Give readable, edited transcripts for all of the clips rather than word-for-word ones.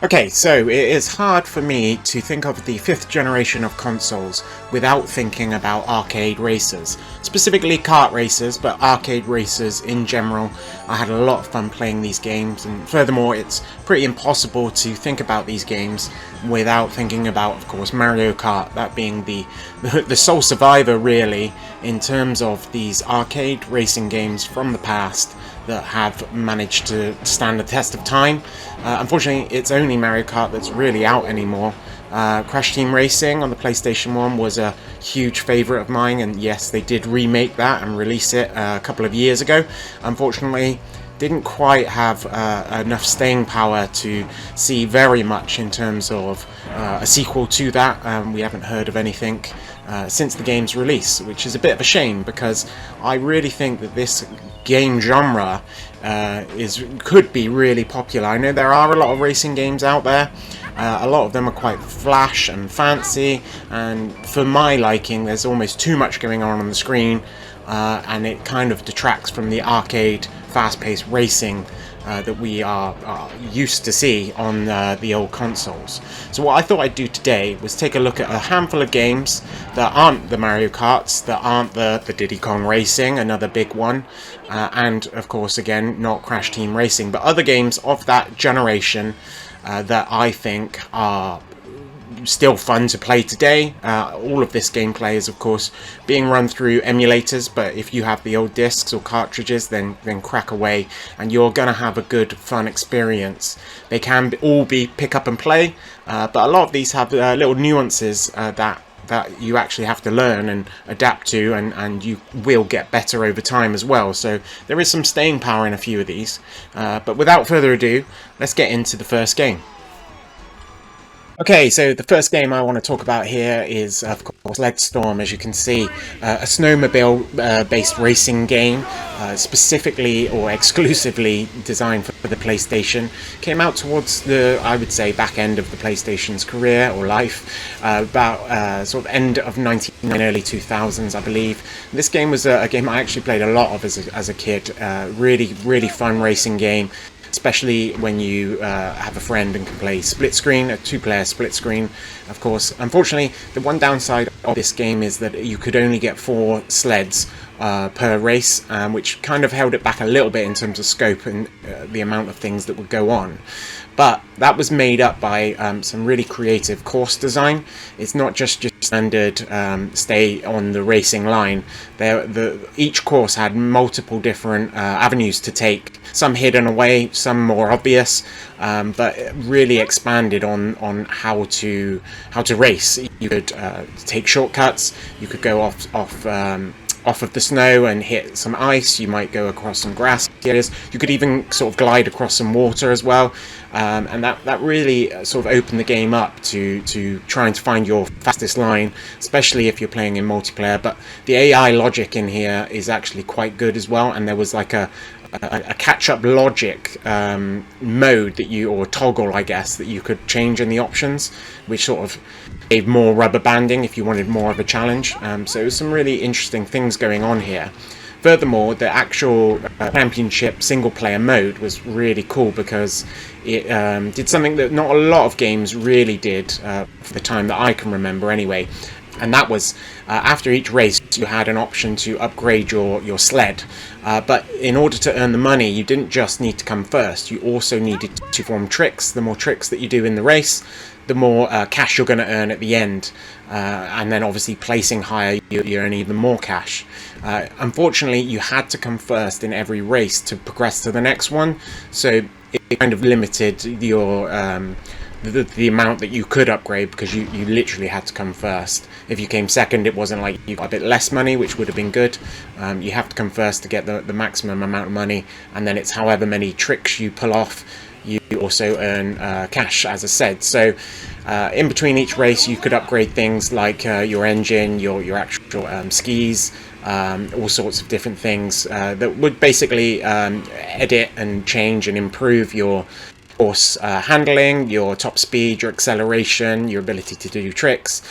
Okay, so it is hard for me to think of the 5th generation of consoles without thinking about arcade racers. Specifically kart racers, but arcade racers in general. I had a lot of fun playing these games, and furthermore it's pretty impossible to think about these games without thinking about, of course, Mario Kart, that being the sole survivor really in terms of these arcade racing games from the past that have managed to stand the test of time. Unfortunately, it's only Mario Kart that's really out anymore. Crash Team Racing on the PlayStation 1 was a huge favourite of mine, and yes, they did remake that and release it a couple of years ago. Unfortunately, didn't quite have enough staying power to see very much in terms of a sequel to that. We haven't heard of anything since the game's release, which is a bit of a shame because I really think that this game genre could be really popular. I know there are a lot of racing games out there. A lot of them are quite flash and fancy, and for my liking there's almost too much going on the screen, and it kind of detracts from the arcade fast-paced racing that we are used to see on the old consoles. So what I thought I'd do today was take a look at a handful of games that aren't the Mario Karts, that aren't the Diddy Kong Racing, another big one, and of course again not Crash Team Racing, but other games of that generation that I think are still fun to play today. All of this gameplay is of course being run through emulators, but if you have the old discs or cartridges, then crack away and you're gonna have a good fun experience. They can all be pick up and play, but a lot of these have little nuances that you actually have to learn and adapt to, and you will get better over time as well. So there is some staying power in a few of these, but without further ado, let's get into the first game. Okay, so the first game I want to talk about here is, of course, Sled Storm. As you can see, a snowmobile-based racing game, specifically or exclusively designed for the PlayStation. Came out towards the, I would say, back end of the PlayStation's career or life, about sort of end of 1999, early 2000s, I believe. This game was a game I actually played a lot of as a kid. Really fun racing game, especially when you have a friend and can play split screen, a two-player split screen, of course. Unfortunately, the one downside of this game is that you could only get 4 sleds per race, which kind of held it back a little bit in terms of scope and the amount of things that would go on. But that was made up by some really creative course design. It's not just your standard stay on the racing line. Each course had multiple different avenues to take, some hidden away, some more obvious, but it really expanded on how to race. You could take shortcuts, you could go off of the snow and hit some ice, you might go across some grass areas, you could even sort of glide across some water as well, and that really sort of opened the game up to trying to find your fastest line, especially if you're playing in multiplayer. But the AI logic in here is actually quite good as well, and there was like a catch-up logic mode that or toggle, I guess, that you could change in the options, which sort of gave more rubber banding if you wanted more of a challenge. So there's some really interesting things going on here. Furthermore, the actual championship single-player mode was really cool because it did something that not a lot of games really did for the time that I can remember anyway. And that was, after each race, you had an option to upgrade your sled. But in order to earn the money, you didn't just need to come first. You also needed to perform tricks. The more tricks that you do in the race, the more cash you're going to earn at the end. And then obviously placing higher, you earn even more cash. Unfortunately, you had to come first in every race to progress to the next one. So it kind of limited your the amount that you could upgrade, because you literally had to come first. If you came second, it wasn't like you got a bit less money, which would have been good. You have to come first to get the maximum amount of money, and then it's however many tricks you pull off, you also earn cash, as I said. So in between each race, you could upgrade things like your engine, your actual skis, all sorts of different things that would basically edit and change and improve your course handling, your top speed, your acceleration, your ability to do tricks.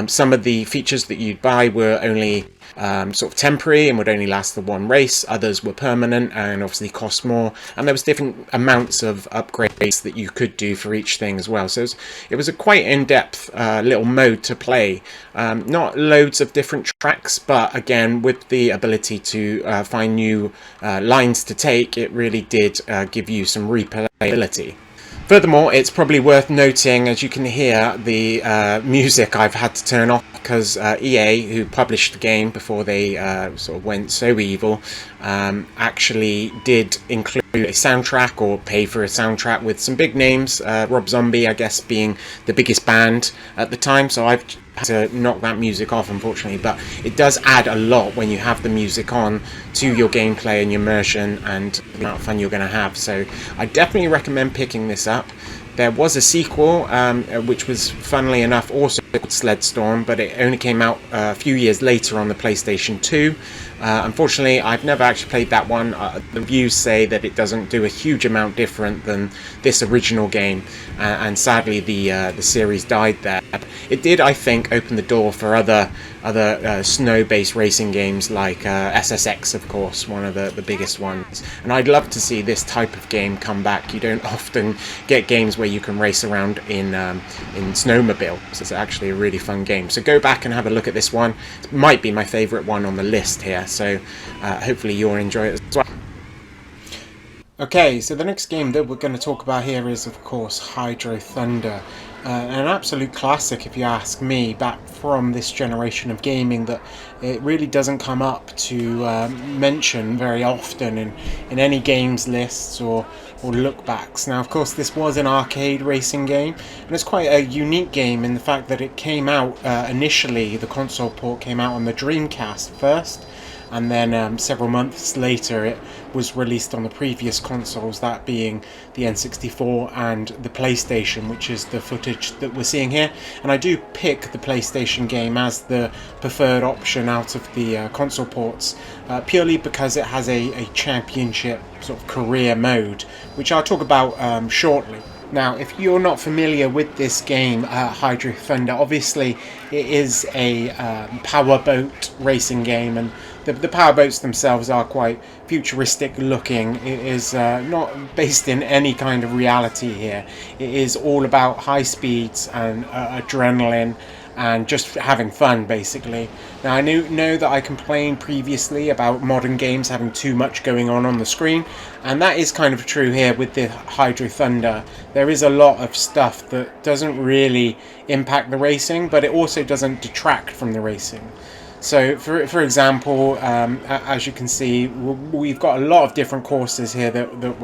Some of the features that you'd buy were only sort of temporary and would only last the one race. Others were permanent and obviously cost more. And there was different amounts of upgrades that you could do for each thing as well. So it was a quite in-depth little mode to play. Not loads of different tracks, but again, with the ability to find new lines to take, it really did give you some replayability. Furthermore, it's probably worth noting, as you can hear, the music I've had to turn off because EA, who published the game before they sort of went so evil, actually did include a soundtrack or pay for a soundtrack with some big names, Rob Zombie, I guess, being the biggest band at the time, so I've had to knock that music off, unfortunately, but it does add a lot when you have the music on to your gameplay and your immersion and the amount of fun you're going to have. So I definitely recommend picking this up. There was a sequel, which was, funnily enough, also called Sled Storm, but it only came out a few years later on the PlayStation 2. Unfortunately, I've never actually played that one. The reviews say that it doesn't do a huge amount different than this original game, and sadly the series died there. It did, I think, open the door for other snow-based racing games like SSX, of course, one of the biggest ones. And I'd love to see this type of game come back. You don't often get games where you can race around in snowmobile. So it's actually a really fun game. So go back and have a look at this one. It might be my favourite one on the list here. So hopefully you'll enjoy it as well. Okay, so the next game that we're going to talk about here is, of course, Hydro Thunder. An absolute classic, if you ask me, back from this generation of gaming that it really doesn't come up to mention very often in any games lists or look backs. Now, of course, this was an arcade racing game, and it's quite a unique game in the fact that it came out initially, the console port came out on the Dreamcast first, and then several months later it was released on the previous consoles, that being the N64 and the PlayStation, which is the footage that we're seeing here. And I do pick the PlayStation game as the preferred option out of the console ports, purely because it has a championship sort of career mode, which I'll talk about shortly. Now, if you're not familiar with this game, Hydro Thunder, obviously it is a powerboat racing game, and the powerboats themselves are quite futuristic looking. It is not based in any kind of reality here. It is all about high speeds and adrenaline and just having fun, basically. Now, I know that I complained previously about modern games having too much going on the screen, and that is kind of true here with the Hydro Thunder. There is a lot of stuff that doesn't really impact the racing, but it also doesn't detract from the racing. So, for example, as you can see, we've got a lot of different courses here that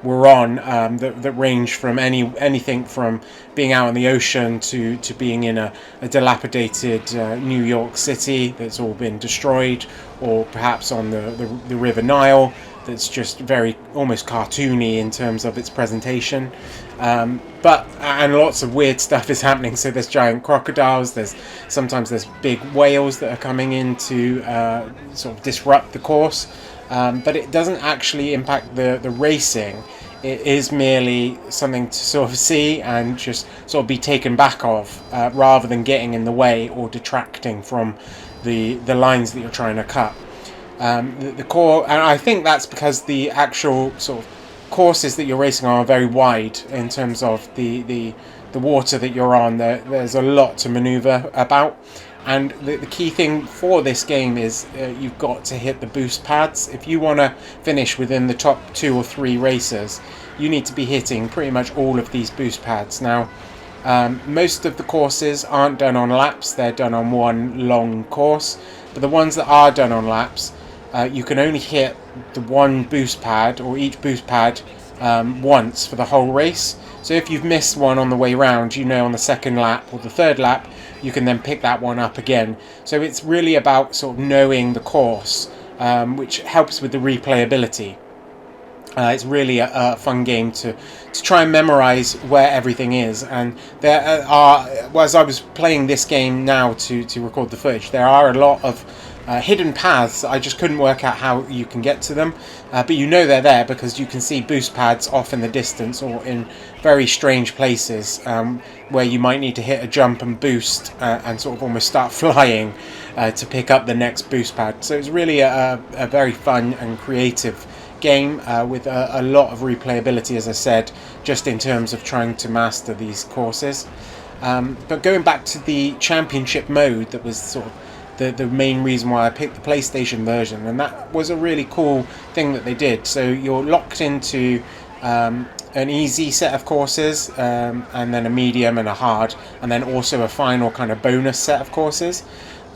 we're on that range from anything from being out in the ocean to being in a dilapidated New York City that's all been destroyed, or perhaps on the River Nile that's just very almost cartoony in terms of its presentation. And lots of weird stuff is happening. So there's giant crocodiles, sometimes there's big whales that are coming in to sort of disrupt the course, but it doesn't actually impact the racing. It is merely something to sort of see and just sort of be taken back of, rather than getting in the way or detracting from the lines that you're trying to cut. The core, and I think that's because the actual sort of courses that you're racing on are very wide in terms of the water that you're on. There's a lot to maneuver about, and the key thing for this game is you've got to hit the boost pads. If you want to finish within the top 2 or 3 racers, you need to be hitting pretty much all of these boost pads. Now, most of the courses aren't done on laps, they're done on one long course, but the ones that are done on laps, you can only hit the one boost pad, or each boost pad, once for the whole race. So if you've missed one on the way round, you know on the second lap or the third lap you can then pick that one up again. So it's really about sort of knowing the course, which helps with the replayability. It's really a fun game to try and memorize where everything is. And there are, well, as I was playing this game now to record the footage, there are a lot of hidden paths. I just couldn't work out how you can get to them, but you know they're there because you can see boost pads off in the distance or in very strange places where you might need to hit a jump and boost and sort of almost start flying to pick up the next boost pad. So it's really a very fun and creative game with a lot of replayability, as I said, just in terms of trying to master these courses. But going back to the championship mode, that was sort of the main reason why I picked the PlayStation version, and that was a really cool thing that they did. So you're locked into an easy set of courses, and then a medium and a hard, and then also a final kind of bonus set of courses.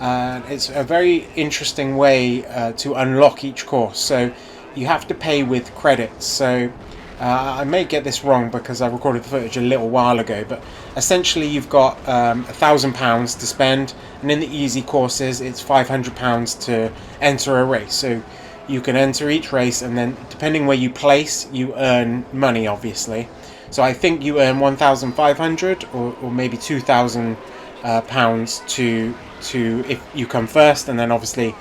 It's a very interesting way to unlock each course. So you have to pay with credits. So I may get this wrong because I recorded the footage a little while ago, but essentially you've got £1,000 to spend, and in the easy courses it's £500 to enter a race. So you can enter each race, and then depending where you place, you earn money, obviously. So I think you earn 1,500 or maybe 2,000 pounds to if you come first, and then obviously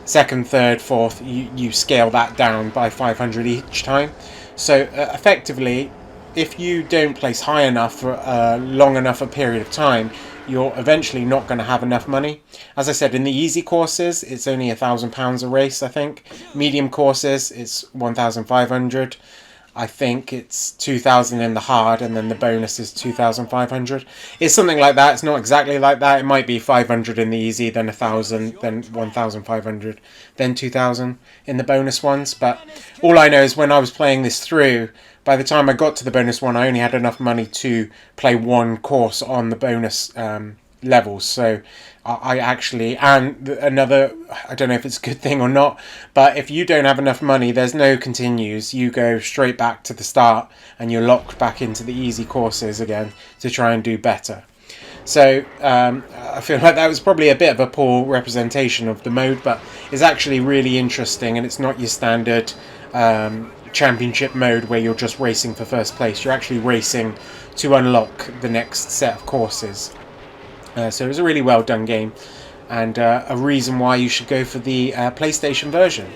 second, third, fourth, you scale that down by 500 each time. So effectively, if you don't place high enough for long enough a period of time, you're eventually not going to have enough money. As I said, in the easy courses, it's only £1,000 a race, I think. Medium courses, it's 1,500. I think it's 2,000 in the hard, and then the bonus is 2,500. It's something like that. It's not exactly like that. It might be 500 in the easy, then 1,000, then 1,500, then 2,000 in the bonus ones. But all I know is when I was playing this through, by the time I got to the bonus one, I only had enough money to play one course on the bonus levels. So I actually, and another, I don't know if it's a good thing or not, but if you don't have enough money, there's no continues. You go straight back to the start and you're locked back into the easy courses again to try and do better. So I feel like that was probably a bit of a poor representation of the mode, but it's actually really interesting, and it's not your standard championship mode where you're just racing for first place. You're actually racing to unlock the next set of courses. So it was a really well done game, and a reason why you should go for the PlayStation version.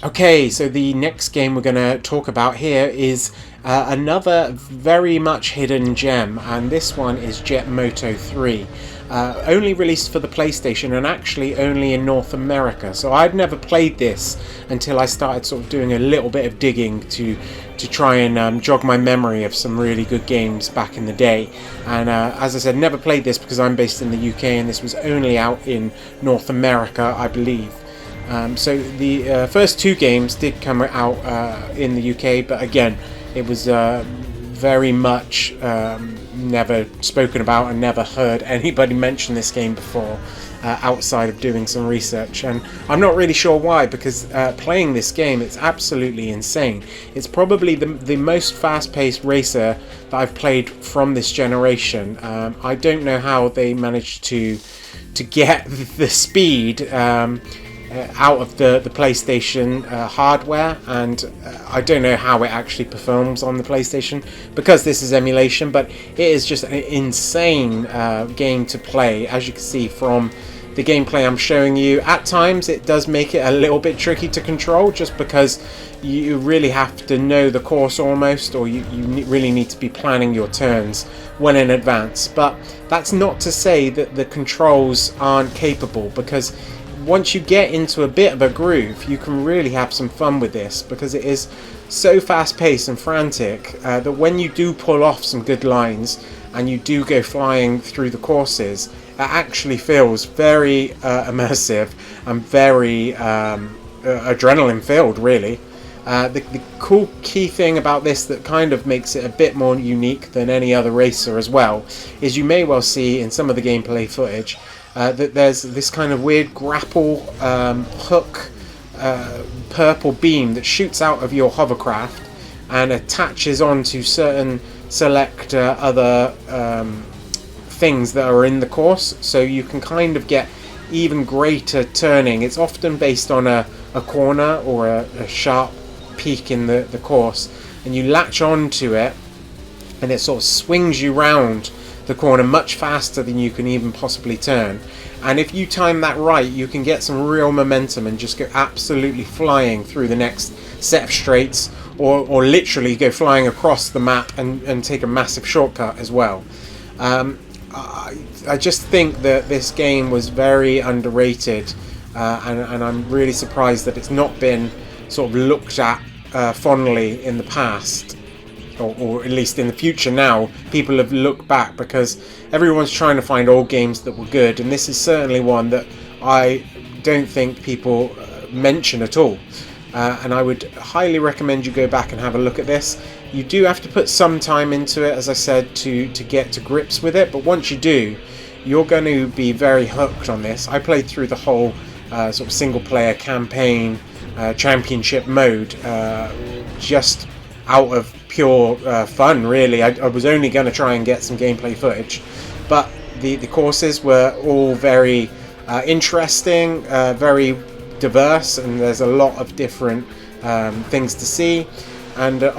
Okay, so the next game we're going to talk about here is another very much hidden gem, and this one is Jet Moto 3. Only released for the PlayStation, and actually only in North America. So I'd never played this until I started sort of doing a little bit of digging to try and jog my memory of some really good games back in the day. And as I said, never played this because I'm based in the UK, and this was only out in North America, I believe. So the first two games did come out in the UK, but again, it was very much never spoken about, and never heard anybody mention this game before outside of doing some research. And I'm not really sure why, because playing this game, it's absolutely insane. It's probably the most fast-paced racer that I've played from this generation. I don't know how they managed to get the speed out of the PlayStation hardware, and I don't know how it actually performs on the PlayStation because this is emulation, but it is just an insane game to play. As you can see from the gameplay I'm showing you, at times it does make it a little bit tricky to control, just because you really have to know the course almost, or you really need to be planning your turns well in advance. But that's not to say that the controls aren't capable, because once you get into a bit of a groove, you can really have some fun with this, because it is so fast-paced and frantic that when you do pull off some good lines and you do go flying through the courses, it actually feels very immersive and very adrenaline-filled, really. The cool key thing about this that kind of makes it a bit more unique than any other racer as well is you may well see in some of the gameplay footage that there's this kind of weird grapple hook purple beam that shoots out of your hovercraft and attaches onto certain select other things that are in the course, so you can kind of get even greater turning. It's often based on a corner or a sharp peak in the course, and you latch onto it and it sort of swings you round the corner much faster than you can even possibly turn. and if you time that right, you can get some real momentum and just go absolutely flying through the next set of straights, or literally go flying across the map and take a massive shortcut as well. I just think that this game was very underrated, and I'm really surprised that it's not been sort of looked at fondly in the past, or at least in the future now. People have looked back because everyone's trying to find old games that were good, and this is certainly one that I don't think people mention at all. And I would highly recommend you go back and have a look at this. You do have to put some time into it, as I said, to get to grips with it, but once you do, you're going to be very hooked on this. I played through the whole sort of single player campaign championship mode just out of pure fun, really. I was only going to try and get some gameplay footage, but the courses were all very interesting, very diverse, and there's a lot of different things to see. And the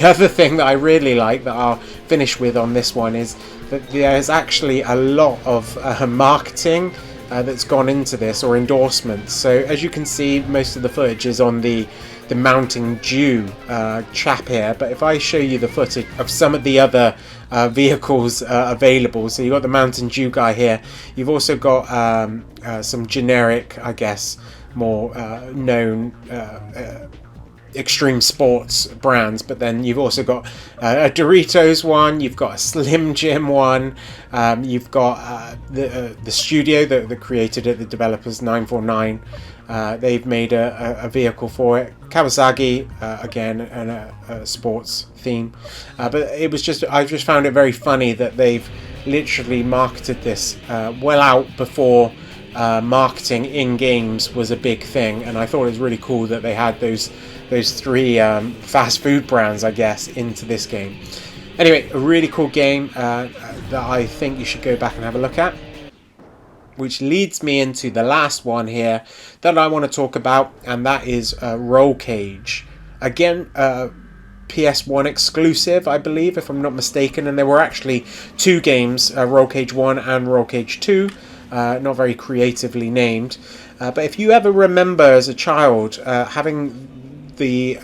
other thing that I really like, that I'll finish with on this one, is that there's actually a lot of marketing that's gone into this, or endorsements. So as you can see, most of the footage is on the Mountain Dew chap here, but if I show you the footage of some of the other vehicles available, so you've got the Mountain Dew guy here, you've also got some generic, I guess, more known extreme sports brands, but then you've also got a Doritos one, you've got a Slim Jim one, you've got the studio that created it, the developers 949, they've made a vehicle for it. Kawasaki, again, and a sports theme, but it was just, I just found it very funny that they've literally marketed this well out before marketing in games was a big thing, and I thought it was really cool that they had those three fast food brands, I guess, into this game. Anyway, a really cool game that I think you should go back and have a look at. Which leads me into the last one here that I want to talk about, and that is Roll Cage. Again, PS1 exclusive, I believe, if I'm not mistaken, and there were actually two games, Roll Cage 1 and Roll Cage 2, not very creatively named. But if you ever remember as a child having the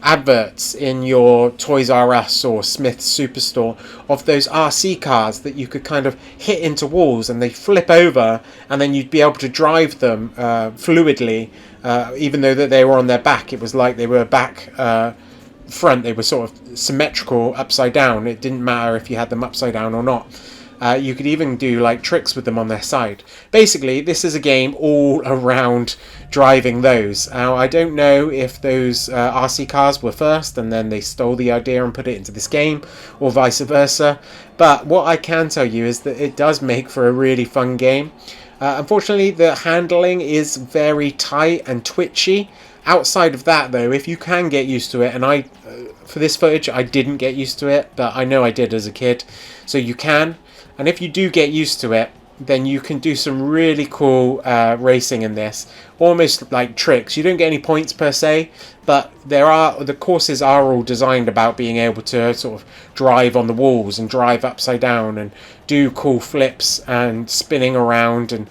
adverts in your Toys R Us or Smith's Superstore of those RC cars that you could kind of hit into walls and they flip over, and then you'd be able to drive them fluidly, even though that they were on their back. It was like they were back front, they were sort of symmetrical upside down. It didn't matter if you had them upside down or not. You could even do like tricks with them on their side. Basically, this is a game all around driving those. Now, I don't know if those RC cars were first and then they stole the idea and put it into this game, or vice versa. But what I can tell you is that it does make for a really fun game. Unfortunately, the handling is very tight and twitchy. Outside of that, though, if you can get used to it, and I, for this footage, I didn't get used to it, but I know I did as a kid, so you can. And if you do get used to it, then you can do some really cool racing in this, almost like tricks. You don't get any points per se, but the courses are all designed about being able to sort of drive on the walls and drive upside down and do cool flips and spinning around and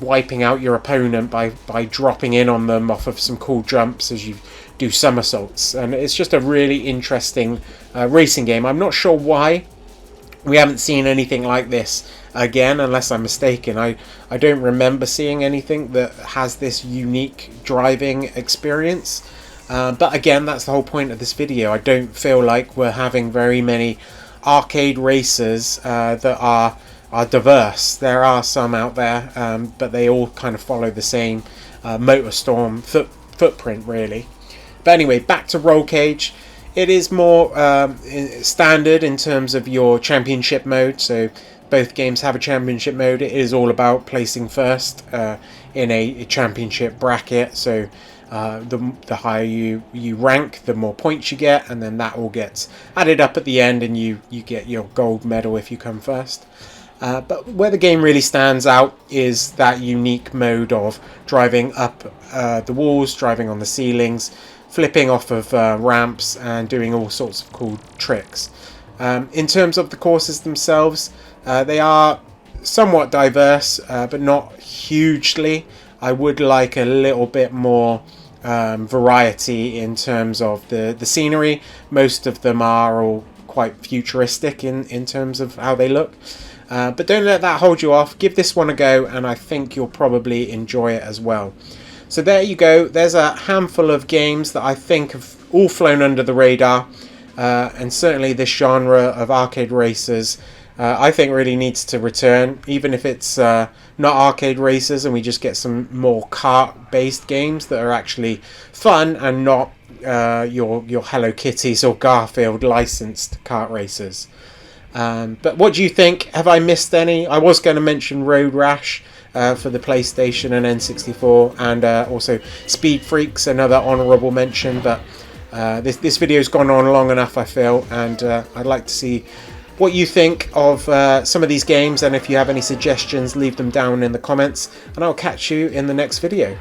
wiping out your opponent by dropping in on them off of some cool jumps as you do somersaults. And it's just a really interesting racing game. I'm not sure why we haven't seen anything like this again, unless I'm mistaken. I don't remember seeing anything that has this unique driving experience. But again, that's the whole point of this video. I don't feel like we're having very many arcade races that are diverse. There are some out there, but they all kind of follow the same MotoStorm footprint, really. But anyway, back to Roll Cage. It is more standard in terms of your championship mode, so both games have a championship mode. It is all about placing first in a championship bracket, so the higher you rank, the more points you get, and then that all gets added up at the end, and you get your gold medal if you come first. But where the game really stands out is that unique mode of driving up the walls, driving on the ceilings, flipping off of ramps, and doing all sorts of cool tricks. In terms of the courses themselves, they are somewhat diverse, but not hugely. I would like a little bit more variety in terms of the scenery. Most of them are all quite futuristic in terms of how they look. But don't let that hold you off. Give this one a go, and I think you'll probably enjoy it as well. So there you go. There's a handful of games that I think have all flown under the radar. And certainly this genre of arcade racers, I think really needs to return, even if it's not arcade racers and we just get some more kart-based games that are actually fun and not your Hello Kitties or Garfield licensed kart racers. But what do you think? Have I missed any? I was going to mention Road Rash for the PlayStation and N64, and also Speed Freaks, another honourable mention. But this video's gone on long enough, I feel, and I'd like to see what you think of some of these games, and if you have any suggestions, leave them down in the comments, and I'll catch you in the next video.